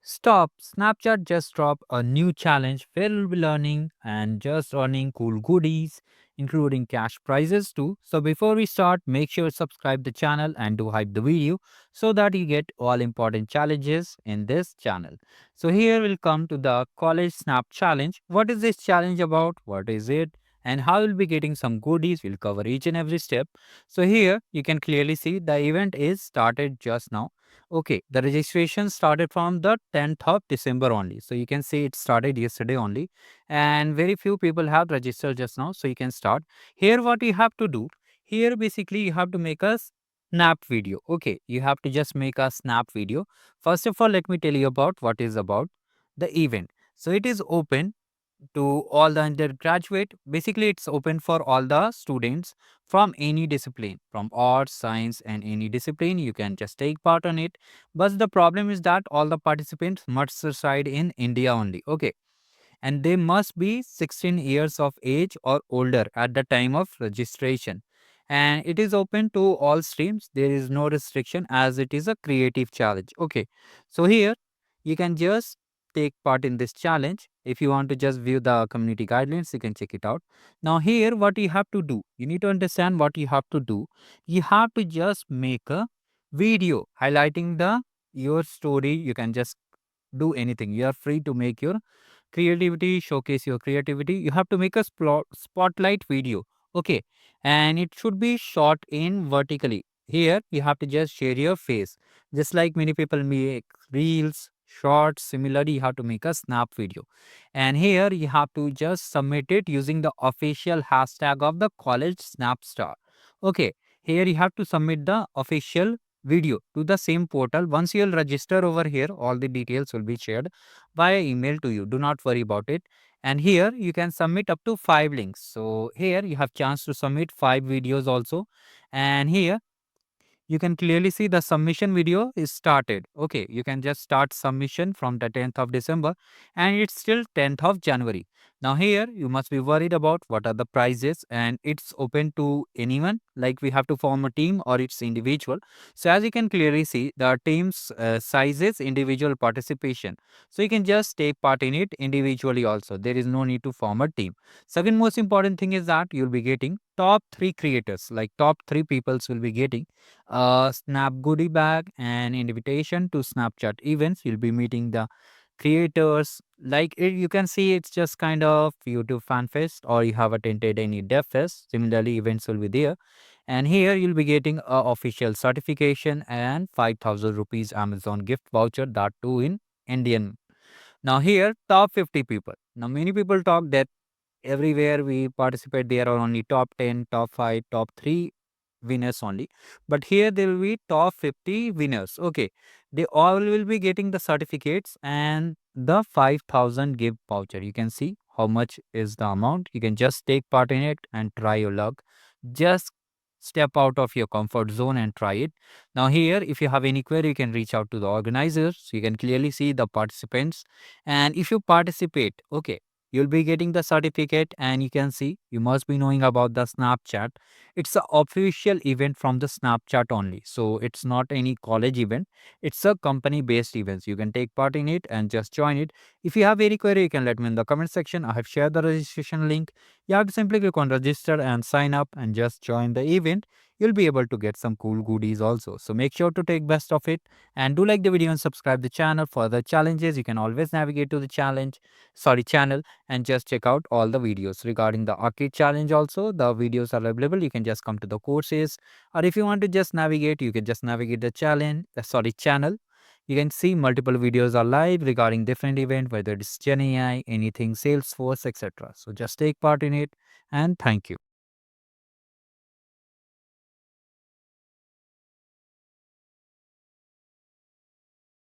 Stop. Snapchat just dropped a new challenge where we'll be learning and just earning cool goodies, including cash prizes too. So before we start, make sure to subscribe the channel and do hype the video so that you get all important challenges in this channel. So here we'll come to the college snap challenge. What is this challenge about? What is it? And how we'll be getting some goodies. We'll cover each and every step. So here you can clearly see the event is started just now. Okay, the registration started from the 10th of December only. So you can see it started yesterday only, and very few people have registered just now. So you can start. Here, what you have to do, here basically you have to make a snap video. Okay, you have to just make a snap video. First of all, let me tell you about what is about the event. So it is open to all the undergraduate. Basically, it's open for all the students from any discipline, from arts, science, and any discipline. You can just take part on it. But the problem is that all the participants must reside in India only. Okay, and they must be 16 years of age or older at the time of registration. And it is open to all streams. There is no restriction as it is a creative challenge. Okay, so here you can just take part in this challenge. If you want to just view the community guidelines, you can check it out. Now here what you have to do, you need to understand what you have to do. You have to just make a video highlighting the your story. You can just do anything. You are free to make your creativity, showcase your creativity. You have to make a spotlight video. Okay, and it should be shot in vertically. Here you have to just share your face, just like many people make reels, shorts. Similarly, you have to make a snap video, and here you have to just submit it using the official hashtag of the college snapstar. Okay, here you have to submit the official video to the same portal. Once you'll register over here, all the details will be shared via email to you. Do not worry about it. And here you can submit up to 5 links. So here you have chance to submit 5 videos also. And here you can clearly see the submission video is started. Okay, you can just start submission from the 10th of December and it's still 10th of January. Now here you must be worried about what are the prizes, and it's open to anyone, like we have to form a team or it's individual. So as you can clearly see, the team's size is individual participation. So you can just take part in it individually also. There is no need to form a team. Second most important thing is that you'll be getting top 3 creators, like top 3 peoples will be getting a Snap goodie bag and invitation to Snapchat events. You'll be meeting the creators. Like it, you can see it's just kind of YouTube fan fest, or you have attended any dev fest. Similarly, events will be there. And here you'll be getting a official certification and 5,000 rupees Amazon gift voucher, that too in Indian. Now here, top 50 people. Now many people talk that everywhere we participate there are only top 10, top 5, top 3 winners only, but here there will be top 50 winners. Okay, they all will be getting the certificates and the 5,000 gift voucher. You can see how much is the amount. You can just take part in it and try your luck. Just step out of your comfort zone and try it. Now here, if you have any query, you can reach out to the organizers. You can clearly see the participants, and if you participate, okay, you'll be getting the certificate. And you can see, you must be knowing about the Snapchat. It's a official event from the Snapchat only, so it's not any college event. It's a company based event. You can take part in it and just join it. If you have any query, you can let me in the comment section. I have shared the registration link. You have to simply click on register and sign up and just join the event. You'll be able to get some cool goodies also, so make sure to take best of it. And do like the video and subscribe the channel for the challenges. You can always navigate to the channel, and just check out all the videos regarding the arcade challenge. Also, the videos are available. You can just come to the courses, or if you want to just navigate, you can just navigate the channel. You can see multiple videos are live regarding different event, whether it's Gen AI, anything, Salesforce, etc. So just take part in it, and thank you.